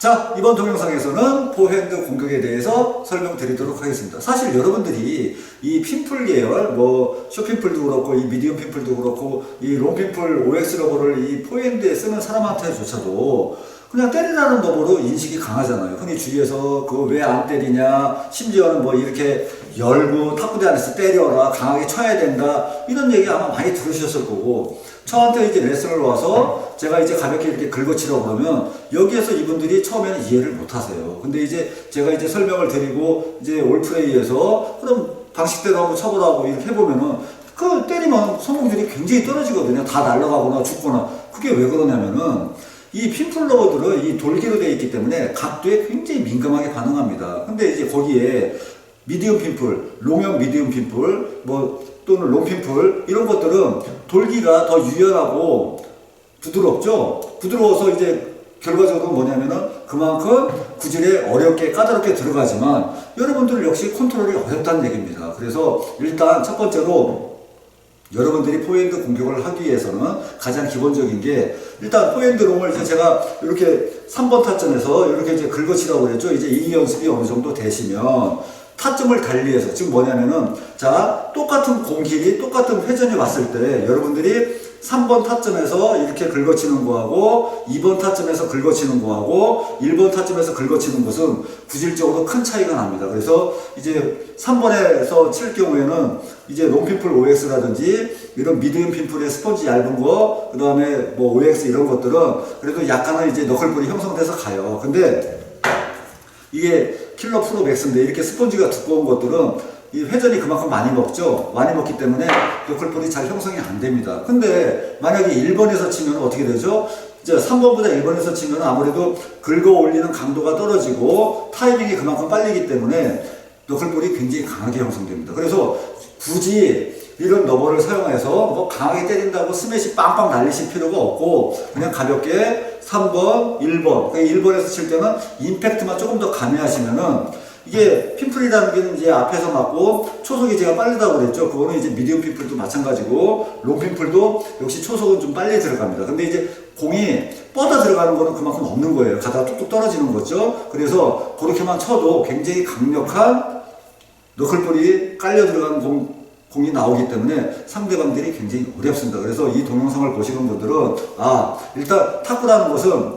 자, 이번 동영상에서는 포핸드 공격에 대해서 설명드리도록 하겠습니다. 사실 여러분들이 이 핀풀 계열, 쇼핀풀도 그렇고, 이 미디엄 핀풀도 그렇고, 이 롱핀풀 OX 러버를 이 포핸드에 쓰는 사람한테조차도 그냥 때리라는 너머로 인식이 강하잖아요. 흔히 주위에서 그거 왜 안 때리냐, 심지어는 이렇게 열고 탁구대 안에서 때려라, 강하게 쳐야 된다, 이런 얘기 아마 많이 들으셨을 거고, 저한테 이제 레슨을 와서 제가 이제 가볍게 이렇게 긁어치라고 그러면 여기에서 이분들이 처음에는 이해를 못 하세요. 근데 이제 제가 이제 설명을 드리고 이제 올플레이에서 그럼 방식대로 한번 쳐보라고 이렇게 해보면은 그 때리면 성공률이 굉장히 떨어지거든요. 다 날아가거나 죽거나. 그게 왜 그러냐면은 이 핀풀 러버들은 이 돌기로 되어 있기 때문에 각도에 굉장히 민감하게 반응합니다. 근데 이제 거기에 미디엄 핀풀, 롱형 미디엄 핀풀, 또는 롱핀풀, 이런 것들은 돌기가 더 유연하고 부드럽죠? 부드러워서 이제 결과적으로 뭐냐면은 그만큼 구질에 어렵게 까다롭게 들어가지만 여러분들 역시 컨트롤이 어렵다는 얘기입니다. 그래서 일단 첫 번째로 여러분들이 포핸드 공격을 하기 위해서는 가장 기본적인 게 일단 포핸드 롱을 이제 제가 이렇게 3번 타점에서 이렇게 이제 긁어치라고 그랬죠. 이제 이 연습이 어느 정도 되시면 타점을 달리해서 지금 뭐냐면은 자 똑같은 공길이 똑같은 회전이 왔을 때 여러분들이 3번 타점에서 이렇게 긁어치는 거하고 2번 타점에서 긁어치는 거하고 1번 타점에서 긁어치는 것은 구질적으로 큰 차이가 납니다. 그래서 이제 3번에서 칠 경우에는 이제 롱핀풀 OX라든지 이런 미디엄 핀풀의 스펀지 얇은 거, 그 다음에 OX 이런 것들은 그래도 약간은 이제 너클볼이 형성돼서 가요. 근데 이게 킬러 프로 맥스인데 이렇게 스펀지가 두꺼운 것들은 이 회전이 그만큼 많이 먹죠. 많이 먹기 때문에 너클볼이 잘 형성이 안 됩니다. 근데 만약에 1번에서 치면 어떻게 되죠? 이제 3번보다 1번에서 치면 아무래도 긁어 올리는 강도가 떨어지고 타이밍이 그만큼 빨리기 때문에 너클볼이 굉장히 강하게 형성됩니다. 그래서 굳이 이런 러버를 사용해서 강하게 때린다고 스매시 빵빵 날리실 필요가 없고 그냥 가볍게 3번, 1번, 1번에서 칠 때는 임팩트만 조금 더 가미하시면은 이게 핀풀이라는 게 이제 앞에서 맞고 초속이 제가 빠르다고 그랬죠. 그거는 이제 미디엄 핀풀도 마찬가지고 롱 핀풀도 역시 초속은 좀 빨리 들어갑니다. 근데 이제 공이 뻗어 들어가는 거는 그만큼 없는 거예요. 가다가 뚝뚝 떨어지는 거죠. 그래서 그렇게만 쳐도 굉장히 강력한 너클볼이 깔려 들어가는 공이 나오기 때문에 상대방들이 굉장히 어렵습니다. 그래서 이 동영상을 보시는 분들은 일단 탁구라는 것은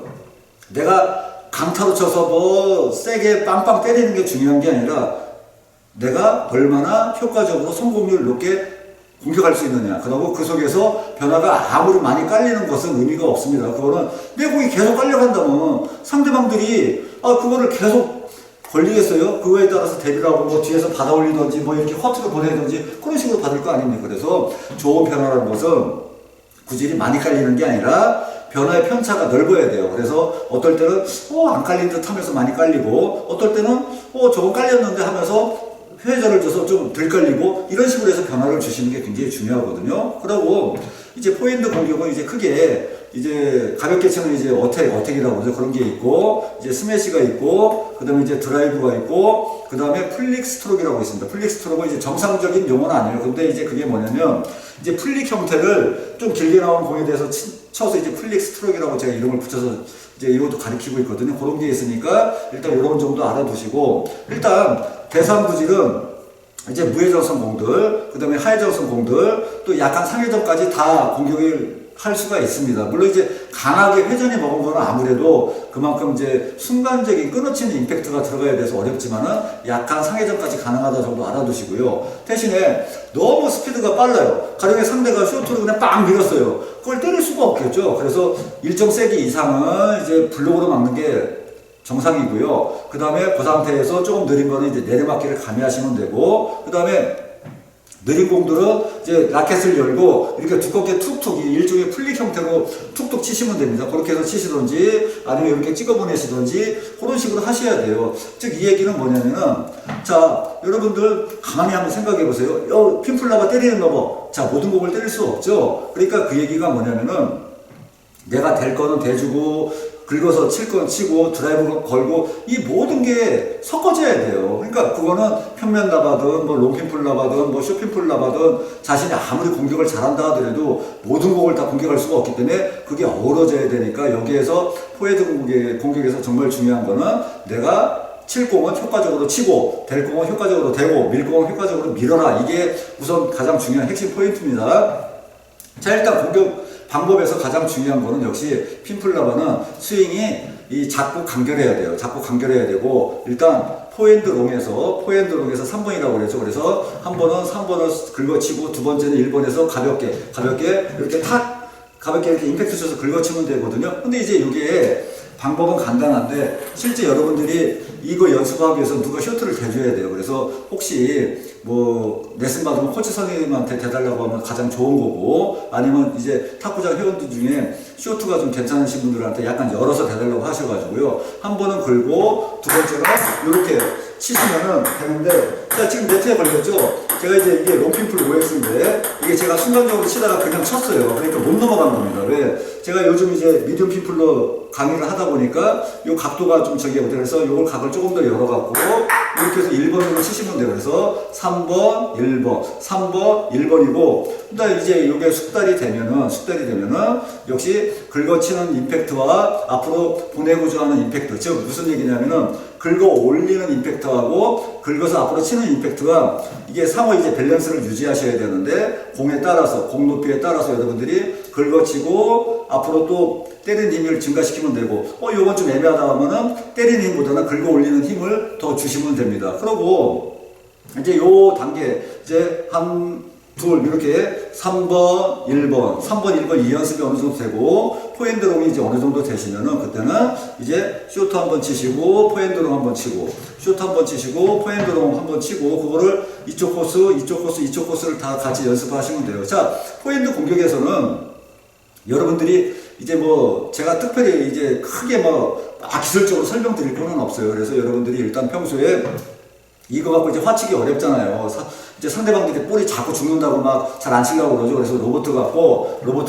내가 강타로 쳐서 세게 빵빵 때리는 게 중요한 게 아니라 내가 얼마나 효과적으로 성공률 높게 공격할 수 있느냐. 그리고 그 속에서 변화가 아무리 많이 깔리는 것은 의미가 없습니다. 그거는 내 공이 계속 깔려간다면 상대방들이 그거를 계속 걸리겠어요? 그거에 따라서 대비를 하고 뒤에서 받아 올리든지 이렇게 허트를 보내든지 그런 식으로 받을 거 아닙니까? 그래서 좋은 변화라는 것은 구질이 많이 깔리는 게 아니라 변화의 편차가 넓어야 돼요. 그래서 어떨 때는 안 깔린 듯 하면서 많이 깔리고 어떨 때는 저건 깔렸는데 하면서 회전을 줘서 좀 덜 깔리고 이런 식으로 해서 변화를 주시는 게 굉장히 중요하거든요. 그리고 이제 포핸드 공격은 이제 크게 이제 가볍게 치는 이제 어택이라고 그러죠. 그런 게 있고 이제 스매시가 있고 그다음에 이제 드라이브가 있고 그다음에 플릭 스트로크라고 있습니다. 플릭 스트로크는 이제 정상적인 용어는 아니에요. 근데 이제 그게 뭐냐면 이제 플릭 형태를 좀 길게 나온 공에 대해서 쳐서 이제 플릭 스트로크라고 제가 이름을 붙여서 이제 이것도 가리키고 있거든요. 그런 게 있으니까 일단 이런 정도 알아두시고 일단 대상 구질은 이제 무회전성 공들, 그 다음에 하회전성 공들, 또 약간 상회전까지 다 공격을 할 수가 있습니다. 물론 이제 강하게 회전이 먹은 거는 아무래도 그만큼 이제 순간적인 끊어치는 임팩트가 들어가야 돼서 어렵지만은 약간 상회전까지 가능하다 정도 알아두시고요. 대신에 너무 스피드가 빨라요. 가령에 상대가 쇼트로 그냥 빵 밀었어요. 그걸 때릴 수가 없겠죠. 그래서 일정 세기 이상은 이제 블록으로 막는 게 정상이고요. 그 다음에 그 상태에서 조금 느린 거는 이제 내리막기를 가미하시면 되고, 그 다음에 느린 공들은 이제 라켓을 열고 이렇게 두껍게 툭툭 일종의 플릭 형태로 툭툭 치시면 됩니다. 그렇게 해서 치시든지 아니면 이렇게 찍어 보내시든지 그런 식으로 하셔야 돼요. 즉 이 얘기는 뭐냐면은 자 여러분들 가만히 한번 생각해 보세요. 핀풀러가 때리는 러버, 자 모든 공을 때릴 수 없죠. 그러니까 그 얘기가 뭐냐면은 내가 될 거는 대주고 긁어서 칠 건 치고 드라이브 걸고 이 모든 게 섞어져야 돼요. 그러니까 그거는 평면 나바든 뭐 롱핀풀 나바든 뭐 쇼핀풀 나바든 자신이 아무리 공격을 잘한다 하더라도 모든 공을 다 공격할 수가 없기 때문에 그게 어우러져야 되니까 여기에서 포핸드 공격에서 정말 중요한 거는 내가 칠 공은 효과적으로 치고 댈 공은 효과적으로 대고 밀 공은 효과적으로 밀어라. 이게 우선 가장 중요한 핵심 포인트입니다. 자, 일단 공격 방법에서 가장 중요한 거는 역시 핀풀라바는 스윙이 자꾸 간결해야 돼요. 자꾸 간결해야 되고 일단 포핸드롱에서 3번이라고 그랬죠. 그래서 한 번은 3번을 긁어치고 두 번째는 1번에서 가볍게 이렇게 탁 가볍게 이렇게 임팩트 줘서 긁어치면 되거든요. 근데 이제 이게 방법은 간단한데 실제 여러분들이 이거 연습하기 위해서 누가 쇼트를 대줘야 돼요. 그래서 혹시 뭐 레슨 받으면 코치 선생님한테 대달라고 하면 가장 좋은 거고 아니면 이제 탁구장 회원들 중에 쇼트가 좀 괜찮으신 분들한테 약간 열어서 대달라고 하셔가지고요. 한 번은 걸고 두 번째는 이렇게 치시면은 되는데 자 지금 네트에 걸렸죠? 제가 이제 이게 롱핀풀 OX인데 이게 제가 순간적으로 치다가 그냥 쳤어요. 그러니까 못 넘어간 겁니다. 왜? 제가 요즘 이제 미디엄 핀풀로 강의를 하다 보니까 요 각도가 좀 저기 그래서 요걸 각을 조금 더 열어갖고 이렇게 해서 1번으로 치시면 돼요. 그래서 3번, 1번, 3번, 1번이고 그다음 이제 요게 숙달이 되면은 역시 긁어치는 임팩트와 앞으로 보내고자 하는 임팩트 즉 무슨 얘기냐면은 긁어 올리는 임팩트하고 긁어서 앞으로 치는 임팩트가 이게 상호 이제 밸런스를 유지하셔야 되는데 공에 따라서 공 높이에 따라서 여러분들이 긁어치고 앞으로 또 때리는 힘을 증가시키면 되고 요건 좀 애매하다 하면은 때리는 힘보다는 긁어 올리는 힘을 더 주시면 됩니다. 그리고 이제 요 단계 이제 둘 이렇게 3번, 1번, 1번 이 연습이 어느 정도 되고 포핸드롱이 이제 어느 정도 되시면은 그때는 이제 쇼트 한번 치시고 포핸드롱 한번 치고 쇼트 한번 치시고 포핸드롱 한번 치고 그거를 이쪽 코스를 다 같이 연습하시면 돼요. 자, 포핸드 공격에서는 여러분들이 이제 뭐 제가 특별히 이제 크게 기술적으로 설명드릴 거는 없어요. 그래서 여러분들이 일단 평소에 이거 갖고 이제 화치기 어렵잖아요. 이제 상대방들이 볼이 자꾸 죽는다고 막 잘 안 치려고 그러죠. 그래서 로봇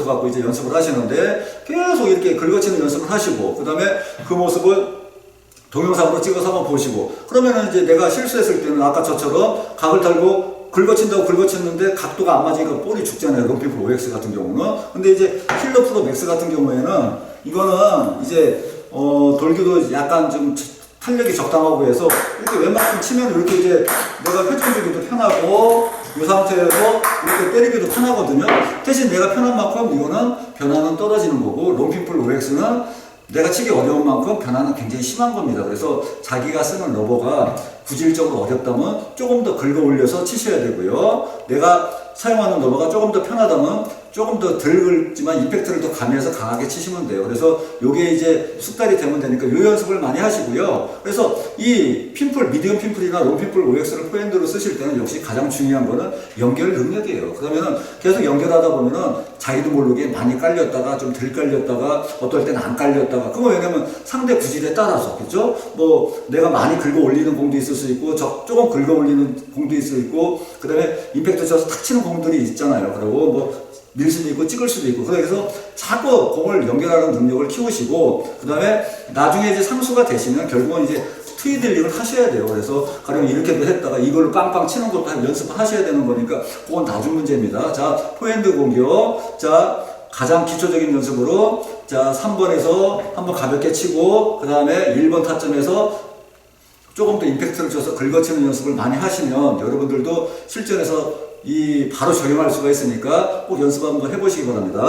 갖고 이제 연습을 하시는데 계속 이렇게 긁어치는 연습을 하시고 그 다음에 그 모습을 동영상으로 찍어서 한번 보시고 그러면은 이제 내가 실수했을 때는 아까 저처럼 각을 달고 긁어친다고 긁어쳤는데 각도가 안 맞으니까 볼이 죽잖아요. 롱핀풀 OX 같은 경우는. 근데 이제 힐러 프로 맥스 같은 경우에는 이거는 이제 돌기도 약간 좀 탄력이 적당하고 해서 이렇게 웬만큼 치면 이렇게 이제 내가 회전주기도 편하고 이 상태에서 이렇게 때리기도 편하거든요. 대신 내가 편한 만큼 이거는 변화는 떨어지는 거고 롱핀풀 OX는 내가 치기 어려운 만큼 변화는 굉장히 심한 겁니다. 그래서 자기가 쓰는 러버가 구질적으로 어렵다면 조금 더 긁어 올려서 치셔야 되고요. 내가 사용하는 러버가 조금 더 편하다면 조금 더 덜 긁지만 임팩트를 더 가미해서 강하게 치시면 돼요. 그래서 요게 이제 숙달이 되면 되니까 요 연습을 많이 하시고요. 그래서 이 핀풀, 미디엄 핀풀이나 롱 핀풀 OX를 포핸드로 쓰실 때는 역시 가장 중요한 거는 연결 능력이에요. 그러면은 계속 연결하다 보면은 자기도 모르게 많이 깔렸다가 좀 덜 깔렸다가 어떨 때는 안 깔렸다가 그거 왜냐면 상대 구질에 따라서 그죠? 뭐 내가 많이 긁어 올리는 공도 있을 수 있고 조금 긁어 올리는 공도 있을 수 있고 그 다음에 임팩트 쳐서 탁 치는 공들이 있잖아요. 그리고 뭐 밀 수도 있고 찍을 수도 있고 그래서 자꾸 공을 연결하는 능력을 키우시고 그 다음에 나중에 이제 상수가 되시면 결국은 이제 트위들링을 하셔야 돼요. 그래서 가령 이렇게도 했다가 이걸로 빵빵 치는 것도 연습을 하셔야 되는 거니까 그건 나중 문제입니다. 자, 포핸드 공격. 자, 가장 기초적인 연습으로 자 3번에서 한번 가볍게 치고 그 다음에 1번 타점에서 조금 더 임팩트를 줘서 긁어치는 연습을 많이 하시면 여러분들도 실전에서 바로 적용할 수가 있으니까 꼭 연습 한번 해보시기 바랍니다.